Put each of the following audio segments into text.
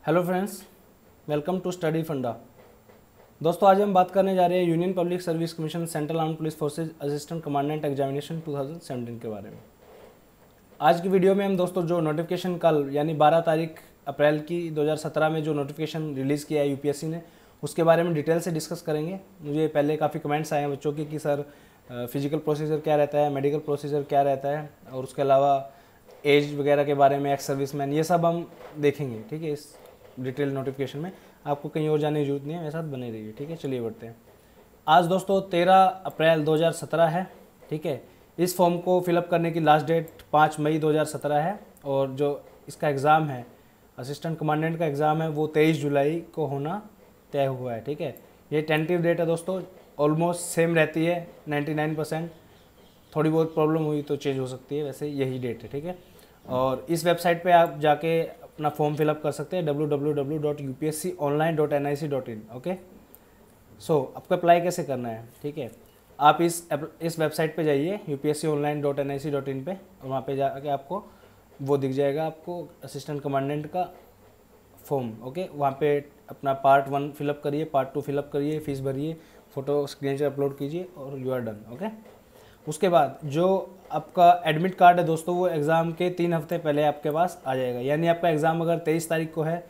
Hello friends, welcome to Study Funda. दोस्तों, आज हम बात करने जा रहे हैं union public service commission central armed police forces assistant commandant examination 2017 के बारे में। आज की वीडियो में हम दोस्तों जो नोटिफिकेशन कल यानी 12 तारीख अप्रैल की 2017 में जो नोटिफिकेशन रिलीज़ किया है यूपीएससी ने, उसके बारे में डिटेल से डिस्कस करेंगे। मुझे पहले काफ़ी कमेंट्स आए हैं बच्चों के कि सर फिजिकल प्रोसीजर क्या रहता है, मेडिकल प्रोसीजर क्या रहता है, और उसके अलावा एज वगैरह के बारे में, एक्स सर्विसमैन, ये सब हम देखेंगे। ठीक है, इस डिटेल नोटिफिकेशन में आपको कहीं और जाने की जरूरत नहीं है, मेरे साथ बने रहिए। ठीक है, चलिए बढ़ते हैं। आज दोस्तों 13 अप्रैल 2017 है। ठीक है, इस फॉर्म को फिलअप करने की लास्ट डेट 5 मई 2017 है, और जो इसका एग्ज़ाम है, असिस्टेंट कमांडेंट का एग्ज़ाम है, वो 23 जुलाई को होना तय हुआ है। ठीक है, ये टेंटेटिव डेट है दोस्तों, ऑलमोस्ट सेम रहती है 99%। थोड़ी बहुत प्रॉब्लम हुई तो चेंज हो सकती है, वैसे यही डेट है। ठीक है, और इस वेबसाइट पे आप जाके अपना फॉर्म फिलअप कर सकते हैं www.upsconline.nic.in। ओके, सो आपको अप्लाई कैसे करना है? ठीक है, आप इस वेबसाइट पे जाइए upsconline.nic.in पे, और वहाँ पे जाके आपको वो दिख जाएगा, आपको असिस्टेंट कमांडेंट का फॉर्म। ओके, वहाँ पे अपना पार्ट 1 फिलअप करिए, पार्ट 2 फिलअप करिए, फीस भरिए, फ़ोटो स्क्रीन अपलोड कीजिए और यू आर डन। ओके, उसके बाद जो आपका एडमिट कार्ड है दोस्तों, वो एग्ज़ाम के 3 हफ्ते पहले आपके पास आ जाएगा। यानी आपका एग्ज़ाम अगर 23 तारीख को है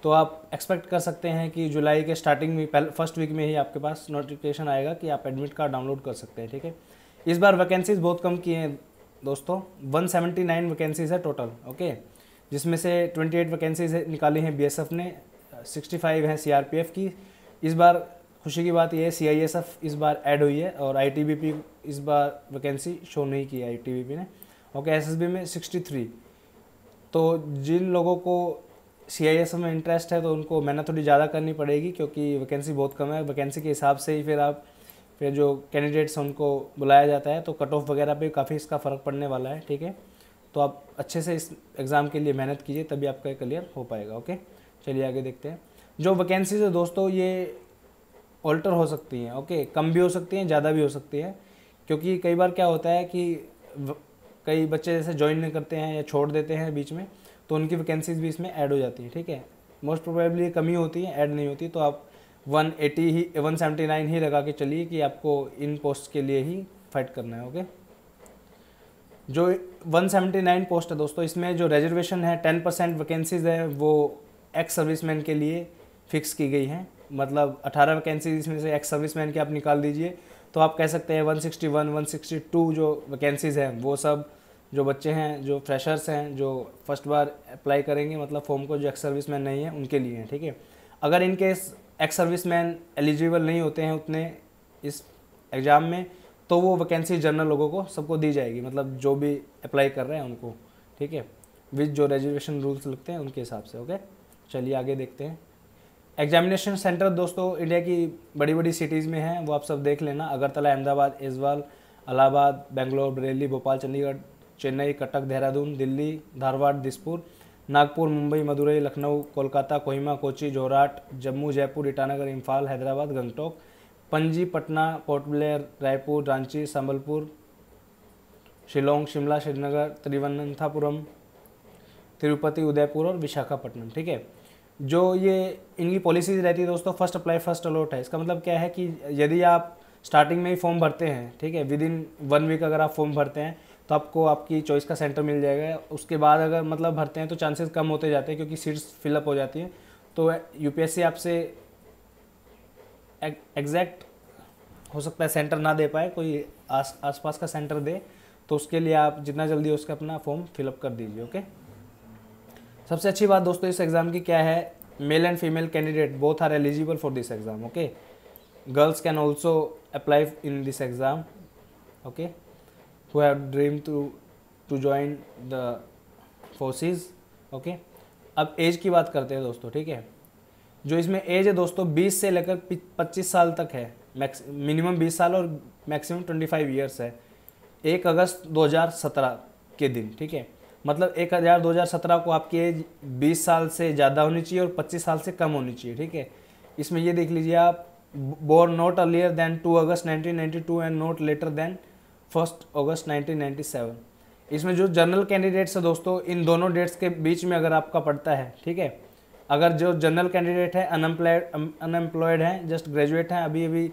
तो आप एक्सपेक्ट कर सकते हैं कि जुलाई के स्टार्टिंग में, फर्स्ट वीक में ही आपके पास नोटिफिकेशन आएगा कि आप एडमिट कार्ड डाउनलोड कर सकते हैं। ठीक है, इस बार वैकेंसीज़ बहुत कम की हैं दोस्तों, 179 वैकेंसीज़ है टोटल। ओके, जिसमें से 28 वैकेंसीज निकाली हैं बीएसएफ ने, 65 हैं सीआरपीएफ की। इस बार खुशी की बात यह है सीआईएसएफ इस बार ऐड हुई है, और आईटीबीपी इस बार वैकेंसी शो नहीं की है आईटीबीपी ने। ओके, एसएसबी में 63। तो जिन लोगों को सीआईएसएफ में इंटरेस्ट है तो उनको मेहनत थोड़ी ज़्यादा करनी पड़ेगी, क्योंकि वैकेंसी बहुत कम है। वैकेंसी के हिसाब से ही फिर जो कैंडिडेट्स हैं उनको बुलाया जाता है, तो कट ऑफ वगैरह पे काफ़ी इसका फ़र्क पड़ने वाला है। ठीक है, तो आप अच्छे से इस एग्ज़ाम के लिए मेहनत कीजिए, तभी आपका क्लियर हो पाएगा। ओके, चलिए आगे देखते हैं। जो वैकेंसीज है दोस्तों, ये ऑल्टर हो सकती हैं। ओके, कम भी हो सकती हैं, ज़्यादा भी हो सकती है, क्योंकि कई बार क्या होता है कि कई बच्चे जैसे ज्वाइन नहीं करते हैं या छोड़ देते हैं बीच में, तो उनकी वैकेंसीज भी इसमें ऐड हो जाती हैं। ठीक है, मोस्ट प्रोबेबली कमी होती है, ऐड नहीं होती। तो आप 179 ही लगा के चलिए कि आपको इन पोस्ट के लिए ही फाइट करना है। ओके, जो 179 पोस्ट है दोस्तों, इसमें जो रिजर्वेशन है 10% वैकेंसीज है, वो एक्स सर्विसमैन के लिए फिक्स की गई हैं। मतलब 18 वैकेंसीज इसमें से एक्स सर्विसमैन के आप निकाल दीजिए, तो आप कह सकते हैं 161, 162 जो वैकेंसीज़ हैं, वो सब जो बच्चे हैं, जो फ्रेशर्स हैं, जो फर्स्ट बार अप्लाई करेंगे मतलब फॉर्म को, जो एक्स सर्विसमैन नहीं है उनके लिए हैं। ठीक है, अगर इनकेस एक्स सर्विसमैन एलिजिबल नहीं होते हैं उतने इस एग्ज़ाम में, तो वो वैकेंसी जनरल लोगों को सबको दी जाएगी, मतलब जो भी अप्लाई कर रहे हैं उनको। ठीक है, विद जो रिजर्वेशन रूल्स लगते हैं उनके हिसाब से। ओके, चलिए आगे देखते हैं। एग्जामिनेशन सेंटर दोस्तों इंडिया की बड़ी बड़ी सिटीज़ में हैं, वो आप सब देख लेना। अगरतला, अहमदाबाद, ऐज़वाल, इलाहाबाद, बेंगलोर, बरेली, भोपाल, चंडीगढ़, चेन्नई, कटक, देहरादून, दिल्ली, धारवाड़, दिसपुर, नागपुर, मुंबई, मदुरई, लखनऊ, कोलकाता, कोहिमा, कोची, जोरहाट, जम्मू, जयपुर, ईटानगर, इम्फाल, हैदराबाद, गंगटोक, पणजी, पटना, पोर्ट ब्लेयर, रायपुर, रांची, संबलपुर, शिलोंग, शिमला, श्रीनगर, तिरुवनंतपुरम, तिरुपति, उदयपुर और विशाखापट्टनम। ठीक है, जो ये इनकी पॉलिसीज रहती है दोस्तों, फर्स्ट अप्लाई फर्स्ट अलॉट है। इसका मतलब क्या है कि यदि आप स्टार्टिंग में ही फॉर्म भरते हैं, ठीक है, विद इन 1 वीक अगर आप फॉर्म भरते हैं तो आपको आपकी चॉइस का सेंटर मिल जाएगा। उसके बाद अगर मतलब भरते हैं तो चांसेस कम होते जाते हैं, क्योंकि सीट्स फिलअप हो जाती हैं। तो यूपीएससी आपसे एग्जैक्ट हो सकता है सेंटर ना दे पाए, कोई आसपास का सेंटर दे, तो उसके लिए आप जितना जल्दी उसका अपना फॉर्म फिलअप कर दीजिए। ओके, सबसे अच्छी बात दोस्तों इस एग्ज़ाम की क्या है, male and female candidate both are eligible for this exam. Okay, girls can also apply in this exam. Okay, who have dream to join the forces. Okay, अब एज की बात करते हैं दोस्तों। ठीक है, जो इसमें एज है दोस्तों 20 से लेकर 25 साल तक है। मिनिमम 20 साल और मैक्सिमम 25 ईयर्स है। 1 अगस्त 2017 के दिन। ठीक है, मतलब 1 अगस्त 2017 को आपकी एज 20 साल से ज़्यादा होनी चाहिए और 25 साल से कम होनी चाहिए। ठीक है, इसमें ये देख लीजिए आप, born not earlier than 2 August 1992 and not later than 1 August 1997। इसमें जो जनरल कैंडिडेट्स है दोस्तों, इन दोनों डेट्स के बीच में अगर आपका पड़ता है, ठीक है, अगर जो जनरल कैंडिडेट है, अनएम्प्लॉयड हैं, जस्ट ग्रेजुएट हैं, अभी अभी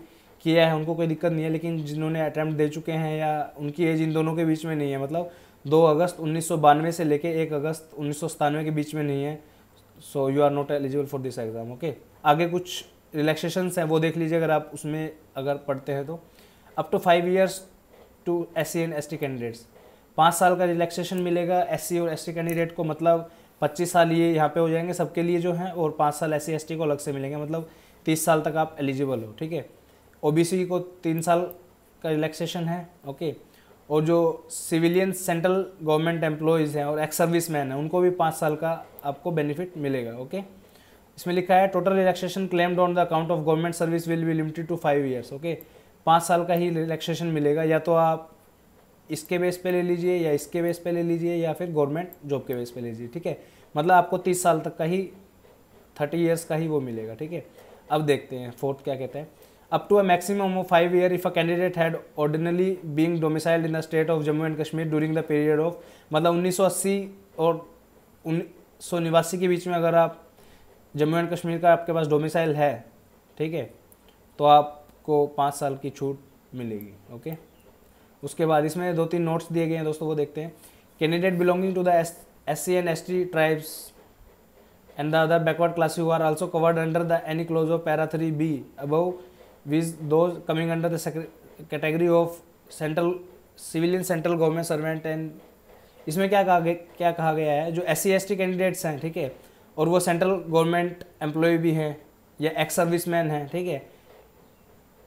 किया है, उनको कोई दिक्कत नहीं है, लेकिन जिन्होंने अटैम्प्ट दे चुके हैं या उनकी एज इन दोनों के बीच में नहीं है, मतलब 2 अगस्त 1992 से लेके 1 अगस्त 1997 के बीच में नहीं है, so you are not eligible for this exam. Okay, आगे कुछ रिलैक्सेशंस हैं वो देख लीजिए अगर आप उसमें अगर पढ़ते हैं तो। Up to 5 years to SC and ST candidates, 5 साल का रिलैक्सेशन मिलेगा SC और ST कैंडिडेट को, मतलब 25 साल ये यहाँ पे हो जाएंगे सबके लिए जो हैं, और 5 साल SC ST को अलग से मिलेंगे, मतलब 30 साल तक आप एलिजिबल हो। ठीक है, OBC को 3 साल का रिलैक्सेशन है। ओके, और जो सिविलियन सेंट्रल गवर्नमेंट एम्प्लॉयज़ हैं और एक्स सर्विस मैन हैं उनको भी 5 साल का आपको बेनिफिट मिलेगा। ओके, इसमें लिखा है total relaxation claimed on the account of government service will be limited to 5 years. Okay, 5 साल का ही रिलैक्सेशन मिलेगा, या तो आप इसके बेस पे ले लीजिए या इसके बेस पे ले लीजिए या फिर गवर्नमेंट जॉब के बेस पे लीजिए। ठीक है, मतलब आपको 30 साल तक का ही 30 ईयर्स का ही वो मिलेगा। ठीक है, अब देखते हैं फोर्थ क्या कहते हैं। Up to a maximum of 5 year if a candidate had ordinarily being domiciled in the state of Jammu and Kashmir during the period of, मतलब 1980 और 1989 के बीच में अगर आप जम्मू एंड कश्मीर का आपके पास डोमिसाइल है, ठीक है, तो आपको 5 साल की छूट मिलेगी। ओके, उसके बाद इसमें 2-3 नोट्स दिए गए हैं दोस्तों, वो देखते हैं। Candidate belonging to the SC and ST tribes and the other backward class who are also covered under the any clause of para 3B above, with those coming under the category of central civilian central government servant and इसमें क्या कहा गया है, जो SC ST candidates हैं, ठीक है, और वो सेंट्रल गवर्नमेंट एम्प्लॉय भी हैं या एक्स सर्विसमैन हैं, ठीक है,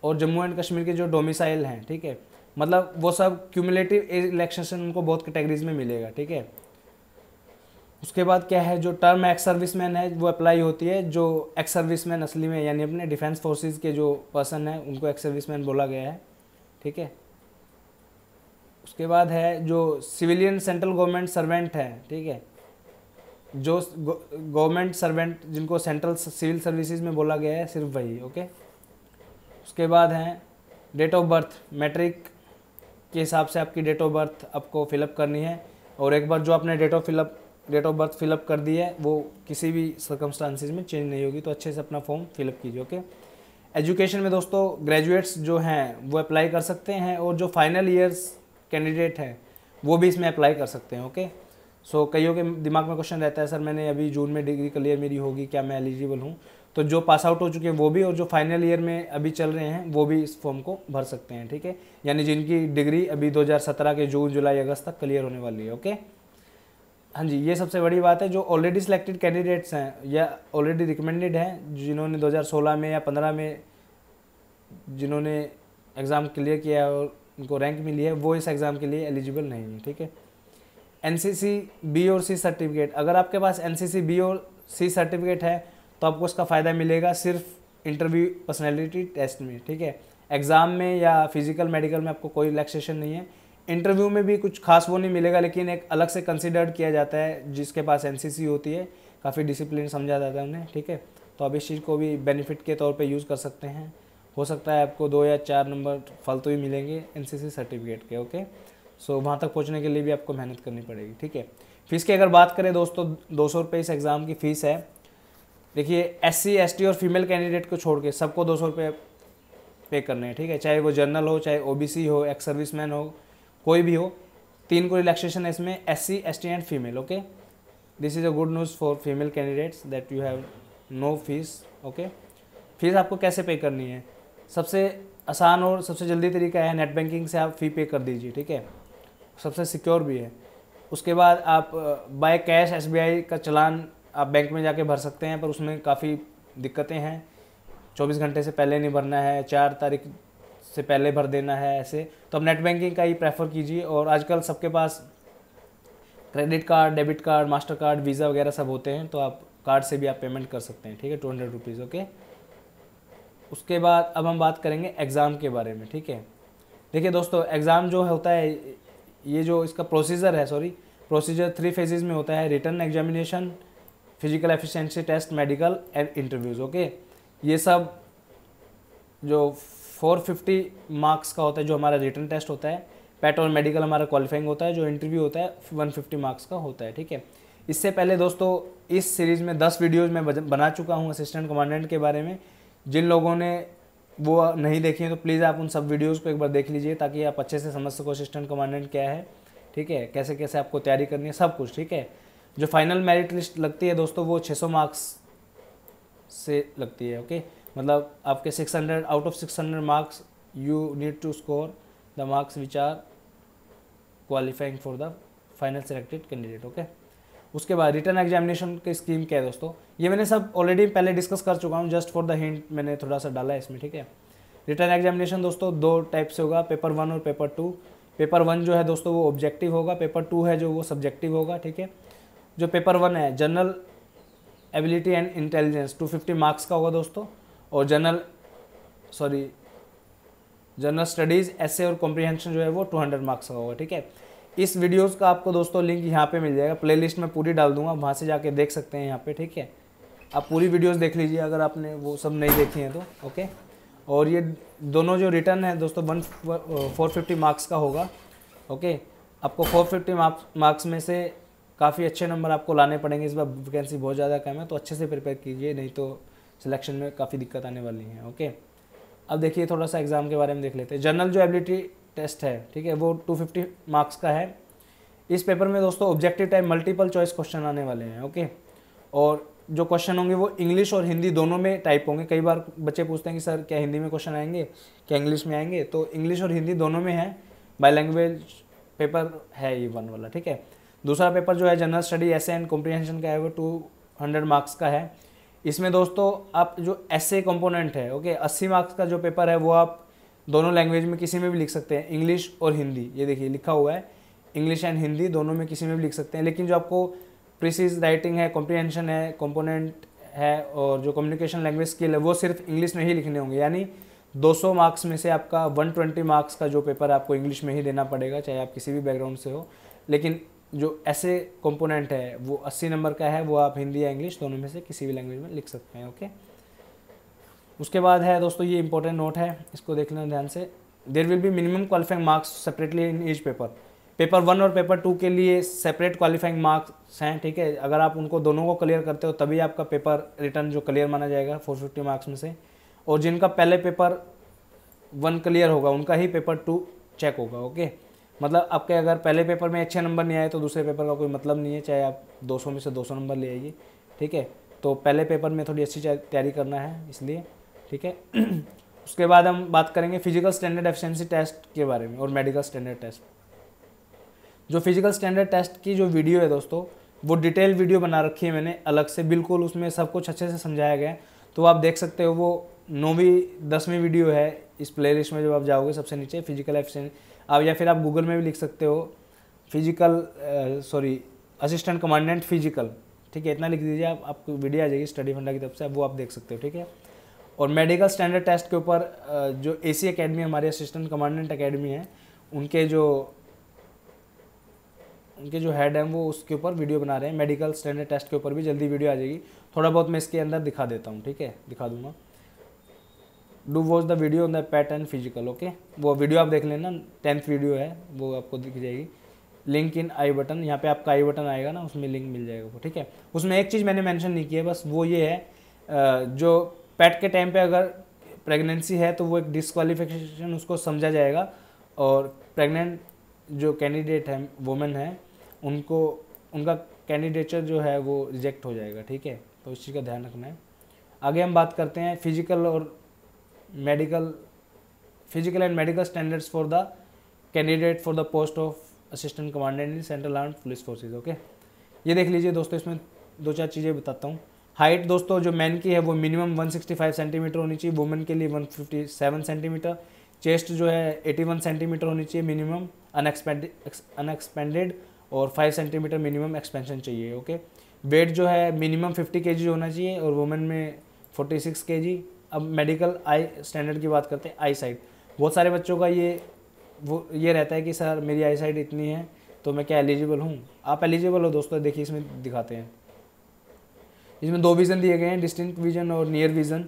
और जम्मू एंड कश्मीर के जो डोमिसाइल हैं, ठीक है, मतलब वो सब क्यूमुलेटिव रिलैक्सेशन उनको बहुत कैटेगरीज में मिलेगा। ठीक है, उसके बाद क्या है, जो टर्म एक्स सर्विसमैन है वो अप्लाई होती है, जो एक्स सर्विसमैन असली में यानी अपने डिफेंस फोर्सेस के जो पर्सन है उनको एक्स सर्विसमैन बोला गया है। ठीक है, उसके बाद है जो सिविलियन सेंट्रल गवर्नमेंट सर्वेंट है, ठीक है, जो गवर्नमेंट सर्वेंट जिनको सेंट्रल सिविल सर्विसेज में बोला गया है, सिर्फ वही। ओके, उसके बाद है डेट ऑफ बर्थ, मैट्रिक के हिसाब से आपकी डेट ऑफ बर्थ आपको फिलअप करनी है, और एक बार जो आपने डेट ऑफ बर्थ फिलअप कर दी है वो किसी भी सर्कमस्टांसिस में चेंज नहीं होगी, तो अच्छे से अपना फॉर्म फिलअप कीजिए। ओके, एजुकेशन में दोस्तों ग्रेजुएट्स जो हैं वो अप्लाई कर सकते हैं, और जो फाइनल ईयर्स कैंडिडेट हैं वो भी इसमें अप्लाई कर सकते हैं। ओके, सो कईयों के दिमाग में क्वेश्चन रहता है, सर मैंने अभी जून में डिग्री क्लियर मेरी होगी, क्या मैं एलिजिबल हूँ? तो जो पास आउट हो चुके हैं वो भी, और जो फाइनल ईयर में अभी चल रहे हैं वो भी इस फॉर्म को भर सकते हैं। ठीक है, यानी जिनकी डिग्री अभी 2017 के जून जुलाई अगस्त तक क्लियर होने वाली है। ओके, हाँ जी, ये सबसे बड़ी बात है। जो ऑलरेडी सिलेक्टेड कैंडिडेट्स हैं या ऑलरेडी रिकमेंडेड हैं, जिन्होंने 2016 में या 15 में जिन्होंने एग्ज़ाम क्लियर किया है और उनको रैंक मिली है, वो इस एग्ज़ाम के लिए एलिजिबल नहीं है। ठीक है, NCC B और C सर्टिफिकेट, अगर आपके पास NCC B और C सर्टिफिकेट है तो आपको उसका फ़ायदा मिलेगा सिर्फ इंटरव्यू पर्सनैलिटी टेस्ट में। ठीक है, एग्ज़ाम में या फिजिकल मेडिकल में आपको कोई रिलैक्सेशन नहीं है, इंटरव्यू में भी कुछ खास वो नहीं मिलेगा, लेकिन एक अलग से कंसिडर्ड किया जाता है जिसके पास NCC होती है, काफ़ी डिसिप्लिन समझा जाता है उन्हें। ठीक है, तो आप इस चीज़ को भी बेनिफिट के तौर पे यूज़ कर सकते हैं। हो सकता है आपको 2 या 4 नंबर फालतू ही मिलेंगे NCC सर्टिफिकेट के। ओके, सो वहाँ तक पहुँचने के लिए भी आपको मेहनत करनी पड़ेगी। ठीक है, फीस की अगर बात करें दोस्तों, 200 रुपये इस एग्ज़ाम की फ़ीस है। देखिए, SC ST और फीमेल कैंडिडेट को छोड़ के सबको 200 रुपये पे करने हैं। ठीक है, चाहे वो जनरल हो, चाहे OBC हो, एक्स सर्विसमैन हो, कोई भी हो, 3 को रिलैक्सेशन है इसमें, SC ST and female. Okay, this is a good news for female candidates that you have no fees. Okay, fees आपको कैसे पे करनी है? सबसे आसान और सबसे जल्दी तरीका है नेट बैंकिंग से आप फ़ी पे कर दीजिए। ठीक है, सबसे सिक्योर भी है। उसके बाद आप बाय कैश SBI का चालान आप बैंक में जाके भर सकते हैं, पर उसमें काफ़ी दिक्कतें हैं। 24 घंटे से पहले नहीं भरना है, 4 तारीख से पहले भर देना है, ऐसे। तो आप नेट बैंकिंग का ही प्रेफर कीजिए, और आजकल सबके पास credit card, debit card, master card, Visa वगैरह सब होते हैं, तो आप कार्ड से भी आप पेमेंट कर सकते हैं। ठीक है, 200 रुपीज़। ओके, उसके बाद अब हम बात करेंगे एग्ज़ाम के बारे में। ठीक है, देखिए दोस्तों, एग्ज़ाम जो होता है, ये जो इसका प्रोसीजर है, प्रोसीजर 3 फेजेज़ में होता है: written examination, physical efficiency test, medical and interviews. Okay, ये सब जो 450 मार्क्स का होता है, जो हमारा रिटन टेस्ट होता है, पैट और मेडिकल हमारा क्वालिफाइंग होता है, जो इंटरव्यू होता है 150 मार्क्स का होता है। ठीक है, इससे पहले दोस्तों इस सीरीज़ में 10 वीडियोज़ मैं बना चुका हूँ असिस्टेंट कमांडेंट के बारे में। जिन लोगों ने वो नहीं देखी है तो प्लीज़ आप उन सब वीडियोज़ को एक बार देख लीजिए, ताकि आप अच्छे से समझ सको असिस्टेंट कमांडेंट क्या है, ठीक है, कैसे कैसे आपको तैयारी करनी है, सब कुछ, ठीक है। जो फाइनल मेरिट लिस्ट लगती है दोस्तों वो 600 मार्क्स से लगती है, ओके। मतलब आपके 600 out of 600 marks you need to score the marks which are qualifying for the final selected candidate, okay. उसके बाद रिटर्न एग्जामिनेशन की स्कीम क्या है दोस्तों, ये मैंने सब ऑलरेडी पहले डिस्कस कर चुका हूँ, जस्ट फॉर द हिंट मैंने थोड़ा सा डाला है इसमें, ठीक है। रिटर्न एग्जामिनेशन दोस्तों 2 टाइप से होगा, पेपर 1 और पेपर 2। पेपर 1 जो है दोस्तों वो ऑब्जेक्टिव होगा, पेपर 2 है जो वो सब्जेक्टिव होगा, ठीक है। जो पेपर 1 है general ability and intelligence 250 marks का होगा दोस्तों, और जनरल स्टडीज़, ऐसे और कॉम्प्रिहेंशन जो है वो 200 मार्क्स का होगा, ठीक है। इस वीडियोस का आपको दोस्तों लिंक यहाँ पे मिल जाएगा, प्लेलिस्ट में पूरी डाल दूंगा, वहाँ से जाके देख सकते हैं यहाँ पे, ठीक है। आप पूरी वीडियोस देख लीजिए अगर आपने वो सब नहीं देखी हैं तो, ओके। और ये दोनों जो रिटर्न है दोस्तों 450 मार्क्स का होगा, ओके। आपको 450 मार्क्स में से काफ़ी अच्छे नंबर आपको लाने पड़ेंगे, इस बार वैकेंसी बहुत ज़्यादा कम है, तो अच्छे से प्रिपेयर कीजिए, नहीं तो सिलेक्शन में काफ़ी दिक्कत आने वाली है, ओके। अब देखिए थोड़ा सा एग्ज़ाम के बारे में देख लेते हैं। जनरल जो एबिलिटी टेस्ट है, ठीक है, वो 250 मार्क्स का है। इस पेपर में दोस्तों objective type multiple choice question आने वाले हैं, ओके। और जो क्वेश्चन होंगे वो इंग्लिश और हिंदी दोनों में टाइप होंगे। कई बार बच्चे पूछते हैं कि सर क्या हिंदी में क्वेश्चन आएंगे, क्या इंग्लिश में आएंगे, तो इंग्लिश और हिंदी दोनों में है, बाय लैंग्वेज पेपर है ये 1 वाला, ठीक है। दूसरा पेपर जो है general study essay and comprehension का है, वो 200 मार्क्स का है। इसमें दोस्तों आप जो एसे कंपोनेंट है, ओके, 80 मार्क्स का जो पेपर है वो आप दोनों लैंग्वेज में किसी में भी लिख सकते हैं, इंग्लिश और हिंदी। ये देखिए लिखा हुआ है इंग्लिश एंड हिंदी दोनों में किसी में भी लिख सकते हैं, लेकिन जो आपको प्रिसीज राइटिंग है, कॉम्प्रिहेंशन है, कंपोनेंट है और जो कम्युनिकेशन लैंग्वेज स्किल है वो सिर्फ इंग्लिश में ही लिखने होंगे। यानी 200 मार्क्स में से आपका 120 मार्क्स का जो पेपर है आपको इंग्लिश में ही देना पड़ेगा, चाहे आप किसी भी बैकग्राउंड से हो। लेकिन जो ऐसे कंपोनेंट है वो 80 नंबर का है, वो आप हिंदी या इंग्लिश दोनों में से किसी भी लैंग्वेज में लिख सकते हैं, ओके। उसके बाद है दोस्तों ये इंपॉर्टेंट नोट है, इसको देख लेना ध्यान से। There will be minimum qualifying marks separately in each paper. Paper 1 और पेपर 2 के लिए सेपरेट क्वालिफाइंग मार्क्स हैं, ठीक है। अगर आप उनको दोनों को क्लियर करते हो तभी आपका पेपर रिटर्न जो क्लियर माना जाएगा 450 मार्क्स में से। और जिनका पहले पेपर 1 क्लियर होगा उनका ही पेपर 2 चेक होगा, ओके। मतलब आपके अगर पहले पेपर में अच्छे नंबर नहीं आए तो दूसरे पेपर का कोई मतलब नहीं है, चाहे आप 200 में से 200 नंबर ले आइए, ठीक है। तो पहले पेपर में थोड़ी अच्छी तैयारी करना है इसलिए, ठीक है। उसके बाद हम बात करेंगे फिजिकल स्टैंडर्ड एफिशिएंसी टेस्ट के बारे में और मेडिकल स्टैंडर्ड टेस्ट। जो फिजिकल स्टैंडर्ड टेस्ट की जो वीडियो है दोस्तों वो डिटेल वीडियो बना रखी है मैंने अलग से, बिल्कुल उसमें सब कुछ अच्छे से समझाया गया है, तो आप देख सकते हो। वो 9वीं 10वीं वीडियो है इस प्लेलिस्ट में, जब आप जाओगे सबसे नीचे फिजिकल एफिशिएंसी आप, या फिर आप गूगल में भी लिख सकते हो असिस्टेंट कमांडेंट फिजिकल, ठीक है, इतना लिख दीजिए आप, आपको वीडियो आ जाएगी स्टडी फंडा की तरफ से, वो आप देख सकते हो, ठीक है। और मेडिकल स्टैंडर्ड टेस्ट के ऊपर जो एसी एकेडमी हमारी असिस्टेंट कमांडेंट एकेडमी है उनके जो हेड हैं वो उसके ऊपर वीडियो बना रहे हैं। मेडिकल स्टैंडर्ड टेस्ट के ऊपर भी जल्दी वीडियो आ जाएगी, थोड़ा बहुत मैं इसके अंदर दिखा देता हूँ, ठीक है, दिखा दूंगा। Do watch the video on the PAT and physical, okay. वो वीडियो आप देख लेना, 10th वीडियो है वो आपको दिख जाएगी। लिंक इन आई बटन, यहाँ पे आपका आई बटन आएगा ना, उसमें लिंक मिल जाएगा वो, ठीक है। उसमें एक चीज़ मैंने मेंशन नहीं की है, बस वो ये है जो पैट के टाइम पे अगर प्रेगनेंसी है तो वो एक डिस्क्वालिफिकेशन उसको समझा जाएगा, और प्रेग्नेंट जो कैंडिडेट है वुमेन है उनका कैंडिडेचर जो है वो रिजेक्ट हो जाएगा, ठीक है। तो इस चीज़ का ध्यान रखना है। आगे हम बात करते हैं physical and medical standards for the candidate for the post of assistant commandant in central armed police forces, okay. ये देख लीजिए दोस्तों, इसमें 2-4 चीज़ें बताता हूँ। हाइट दोस्तों जो मैन की है वो मिनिमम 165 सेंटीमीटर होनी चाहिए, वुमेन के लिए 157 सेंटीमीटर। चेस्ट जो है 81 सेंटीमीटर होनी चाहिए मिनिमम अनएक्सपेंडेड, और 5 सेंटीमीटर मिनिमम एक्सपेंशन चाहिए, ओके। वेट जो है मिनिमम 50 kg होना चाहिए और वुमेन में 46 kg। अब मेडिकल आई स्टैंडर्ड की बात करते हैं। आई साइट, बहुत सारे बच्चों का ये रहता है कि सर मेरी आई साइट इतनी है तो मैं क्या एलिजिबल हूँ। आप एलिजिबल हो दोस्तों, देखिए इसमें दिखाते हैं, इसमें 2 विज़न दिए गए हैं, डिस्टिंक्ट विजन और near vision.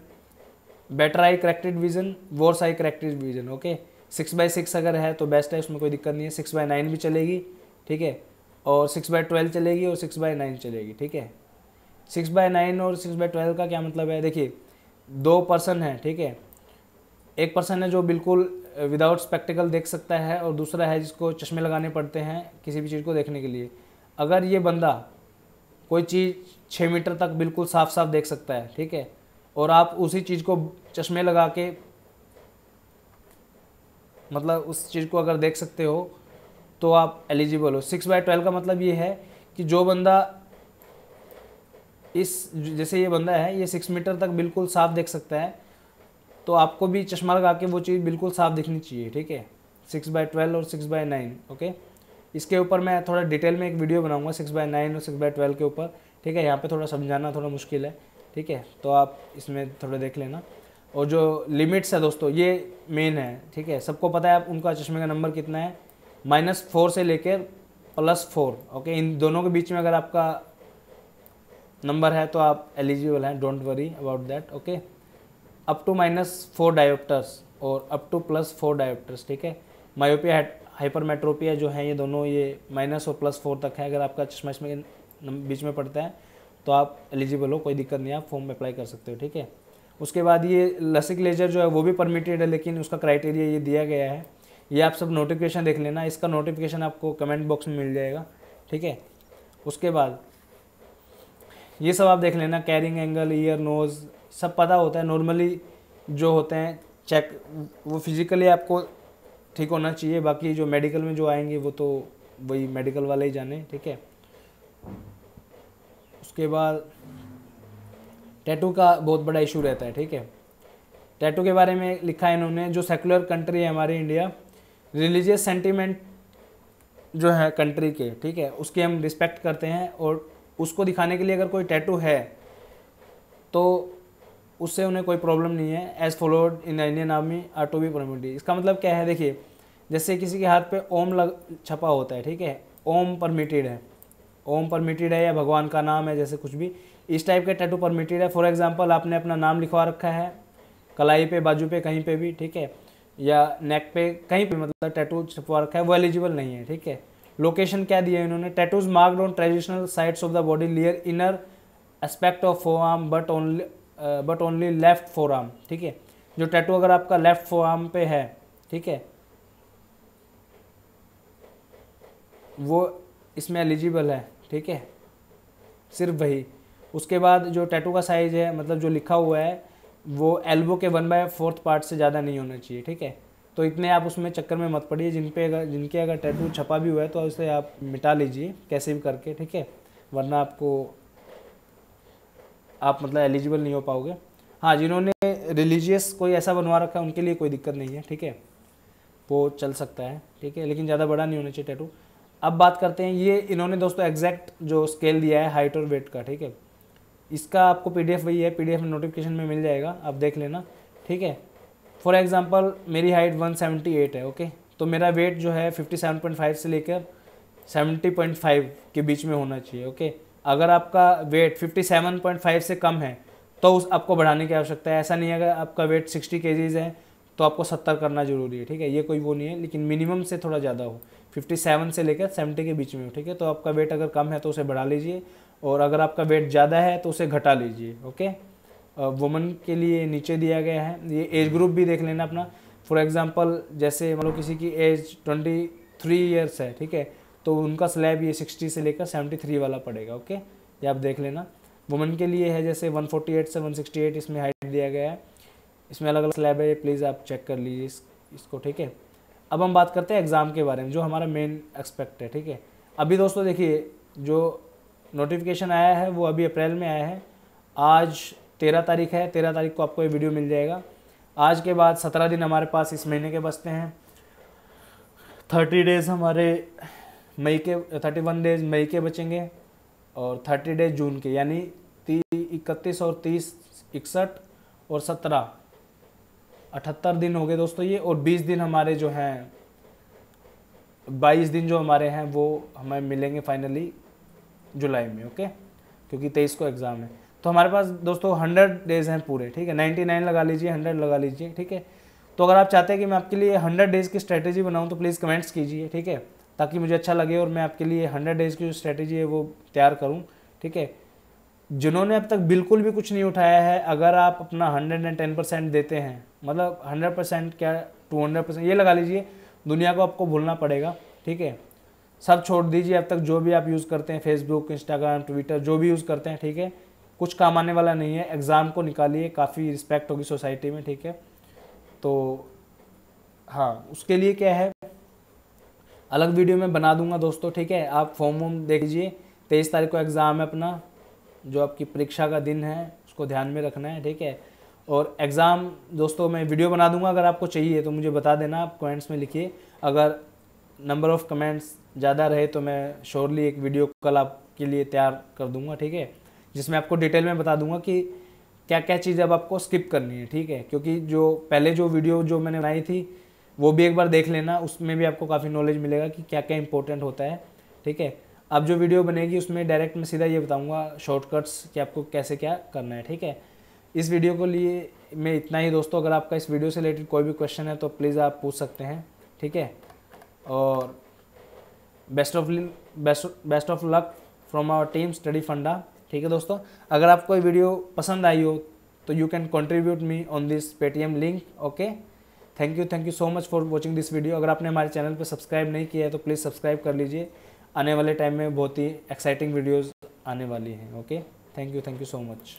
Better eye corrected vision, worse eye corrected vision, okay. 6/6 अगर है तो बेस्ट है, उसमें कोई दिक्कत नहीं है, 6/9 भी चलेगी, ठीक है। और 6/12 चलेगी और 6/9 चलेगी, ठीक है। 6/9 और 6/12 का क्या मतलब है, देखिए 2 पर्सन है, ठीक है। एक पर्सन है जो बिल्कुल विदाउट स्पेक्टिकल देख सकता है और दूसरा है जिसको चश्मे लगाने पड़ते हैं किसी भी चीज़ को देखने के लिए। अगर ये बंदा कोई चीज़ 6 मीटर तक बिल्कुल साफ साफ देख सकता है, ठीक है, और आप उसी चीज़ को चश्मे लगा के मतलब उस चीज़ को अगर देख सकते हो तो आप एलिजिबल हो। 6/12 का मतलब ये है कि जो बंदा जैसे ये बंदा है ये 6 मीटर तक बिल्कुल साफ देख सकता है, तो आपको भी चश्मा लगा के वो चीज़ बिल्कुल साफ दिखनी चाहिए, ठीक है। 6/12 और 6/9, ओके। इसके ऊपर मैं थोड़ा डिटेल में एक वीडियो बनाऊंगा 6/9 और 6/12 के ऊपर, ठीक है। यहाँ पे थोड़ा समझाना थोड़ा मुश्किल है, ठीक है, तो आप इसमें थोड़ा देख लेना। और जो लिमिट्स है दोस्तों ये मेन है, ठीक है, सबको पता है आप उनका चश्मे का नंबर कितना है, -4 से लेकर +4, ओके। इन दोनों के बीच में अगर आपका नंबर है तो आप एलिजिबल हैं, don't worry about that, okay. Up to -4 diopters और अप टू +4 डायोप्टर्स, ठीक है। मायोपिया हाइपरमेट्रोपिया जो है ये दोनों ये -और +4 तक है। अगर आपका चश्मा इसमें बीच में पड़ता है तो आप एलिजिबल हो, कोई दिक्कत नहीं है, आप फॉर्म में अप्लाई कर सकते हो, ठीक है। उसके बाद ये लसिक लेजर जो है वो भी परमिटेड है, लेकिन उसका क्राइटेरिया ये दिया गया है। ये आप सब नोटिफिकेशन देख लेना, इसका नोटिफिकेशन आपको कमेंट बॉक्स में मिल जाएगा, ठीक है। उसके बाद ये सब आप देख लेना, कैरिंग एंगल, ईयर, नोज़ सब पता होता है। नॉर्मली जो होते हैं चेक वो फिजिकली आपको ठीक होना चाहिए, बाकी जो मेडिकल में जो आएंगे वो तो वही मेडिकल वाले ही जाने, ठीक है। उसके बाद टैटू का बहुत बड़ा इशू रहता है, ठीक है। टैटू के बारे में लिखा है इन्होंने, जो सेकुलर कंट्री है हमारी इंडिया, रिलीजियस सेंटीमेंट जो है कंट्री के, ठीक है, उसकी हम रिस्पेक्ट करते हैं और उसको दिखाने के लिए अगर कोई टैटू है तो उससे उन्हें कोई प्रॉब्लम नहीं है। As followed in Indian army are to be permitted. इसका मतलब क्या है, देखिए जैसे किसी के हाथ पे ओम छपा होता है, ठीक है, ओम परमिटेड है, ओम परमिटेड है, या भगवान का नाम है, जैसे कुछ भी इस टाइप के टैटू परमिटेड है। फॉर एग्जांपल आपने अपना नाम लिखवा रखा है कलाई पे, बाजू पे, कहीं पे भी, ठीक है, या नेक पे, कहीं पे मतलब टैटू छपवा रखा है, वो एलिजिबल नहीं है, ठीक है। लोकेशन क्या दिया है इन्होंने, tattoos marked on traditional sites of the body near inner aspect of four arm but only left four arm, ठीक है। जो टैटू अगर आपका लेफ्ट फोर आर्म पे है, ठीक है, वो इसमें एलिजिबल है, ठीक है, सिर्फ वही। उसके बाद जो टैटू का साइज है, मतलब जो लिखा हुआ है वो एल्बो के 1/4 पार्ट से ज़्यादा नहीं होना चाहिए, ठीक है। तो इतने आप उसमें चक्कर में मत पड़िए, जिनके अगर टैटू छपा भी हुआ है तो उसे आप मिटा लीजिए कैसे भी करके, ठीक है, वरना आप मतलब एलिजिबल नहीं हो पाओगे। हाँ, जिन्होंने रिलीजियस कोई ऐसा बनवा रखा है उनके लिए कोई दिक्कत नहीं है, ठीक है, वो चल सकता है, ठीक है, लेकिन ज़्यादा बड़ा नहीं होना चाहिए टैटू। अब बात करते हैं, ये इन्होंने दोस्तों एग्जैक्ट जो स्केल दिया है हाइट और वेट का, ठीक है, इसका आपको PDF वही है, PDF में नोटिफिकेशन में मिल जाएगा, आप देख लेना, ठीक है। फॉर एग्जांपल मेरी हाइट 178 है, ओके, तो मेरा वेट जो है 57.5 से लेकर 70.5 के बीच में होना चाहिए, ओके। अगर आपका वेट 57.5 से कम है तो आपको बढ़ाने की आवश्यकता है। ऐसा नहीं है अगर आपका वेट 60 kg है तो आपको 70 करना जरूरी है, ठीक है, ये कोई वो नहीं है, लेकिन मिनिमम से थोड़ा ज़्यादा हो, 57 से लेकर 70 के बीच में हो, ठीक है। तो आपका वेट अगर कम है तो उसे बढ़ा लीजिए, और अगर आपका वेट ज़्यादा है तो उसे घटा लीजिए, ओके। वुमेन के लिए नीचे दिया गया है, ये एज ग्रुप भी देख लेना अपना। फॉर एग्जांपल जैसे मान लो किसी की एज 23 ईयर्स है, ठीक है, तो उनका स्लैब ये 60 से लेकर 73 वाला पड़ेगा, ओके, ये आप देख लेना। वुमेन के लिए है जैसे 148 से 168 इसमें हाइट दिया गया है, इसमें अलग अलग स्लैब है, प्लीज़ आप चेक कर लीजिए इसको, ठीक है। अब हम बात करते हैं एग्ज़ाम के बारे में, जो हमारा मेन एक्सपेक्ट है, ठीक है। अभी दोस्तों देखिए जो नोटिफिकेशन आया है वो अभी अप्रैल में आया है, आज 13 तारीख है, 13 तारीख को आपको ये वीडियो मिल जाएगा। आज के बाद 17 दिन हमारे पास इस महीने के बचते हैं, 30 डेज़ हमारे मई के, 31 डेज़ मई के बचेंगे और 30 डेज जून के, यानी 31 और 30, 61 और 17, 78 दिन हो गए दोस्तों ये। और 20 दिन हमारे जो हैं, 22 दिन जो हमारे हैं वो हमें मिलेंगे फाइनली जुलाई में, ओके, क्योंकि 23 को एग्ज़ाम है। तो हमारे पास दोस्तों 100 डेज़ हैं पूरे, ठीक है, 99 लगा लीजिए, 100 लगा लीजिए, ठीक है। तो अगर आप चाहते हैं कि मैं आपके लिए 100 डेज़ की स्ट्रेटेजी बनाऊं तो प्लीज़ कमेंट्स कीजिए, ठीक है, ताकि मुझे अच्छा लगे और मैं आपके लिए 100 डेज़ की जो स्ट्रेटेजी है वो तैयार करूँ। ठीक है, जिन्होंने अब तक बिल्कुल भी कुछ नहीं उठाया है, अगर आप अपना 110% देते हैं, मतलब 100% क्या 200% ये लगा लीजिए, दुनिया को आपको भूलना पड़ेगा। ठीक है, सब छोड़ दीजिए, अब तक जो भी आप यूज़ करते हैं, फेसबुक, इंस्टाग्राम, ट्विटर, जो भी यूज़ करते हैं, ठीक है, कुछ काम आने वाला नहीं है। एग्ज़ाम को निकालिए, काफ़ी रिस्पेक्ट होगी सोसाइटी में। ठीक है, तो हाँ, उसके लिए क्या है, अलग वीडियो में बना दूंगा दोस्तों। ठीक है, आप फॉर्म वॉर्म देख लीजिए। 23 तारीख को एग्ज़ाम है अपना, जो आपकी परीक्षा का दिन है, उसको ध्यान में रखना है। ठीक है, और एग्ज़ाम दोस्तों मैं वीडियो बना दूंगा, अगर आपको चाहिए तो मुझे बता देना, आप कमेंट्स में लिखिए। अगर नंबर ऑफ़ कमेंट्स ज़्यादा रहे तो मैं श्योरली एक वीडियो कल आपके लिए तैयार कर दूंगा। ठीक है, जिसमें आपको डिटेल में बता दूंगा कि क्या क्या चीज़ अब आपको स्किप करनी है। ठीक है, क्योंकि जो पहले जो वीडियो जो मैंने बनाई थी वो भी एक बार देख लेना, उसमें भी आपको काफ़ी नॉलेज मिलेगा कि क्या क्या इंपॉर्टेंट होता है। ठीक है, अब जो वीडियो बनेगी उसमें डायरेक्ट मैं सीधा ये बताऊंगा शॉर्टकट्स कि आपको कैसे क्या करना है। ठीक है, इस वीडियो को लिए मैं इतना ही दोस्तों। अगर आपका इस वीडियो से रिलेटेड कोई भी क्वेश्चन है तो प्लीज़ आप पूछ सकते हैं। ठीक है, और best of luck from our team Study Funda. ठीक है दोस्तों, अगर आपको ये वीडियो पसंद आई हो तो you can contribute me on this Paytm link. Okay, thank you so much for watching this video. अगर आपने हमारे चैनल पर सब्सक्राइब नहीं किया है तो प्लीज़ सब्सक्राइब कर लीजिए। आने वाले टाइम में बहुत ही एक्साइटिंग वीडियोज़ आने वाली हैं। Okay, thank you so much.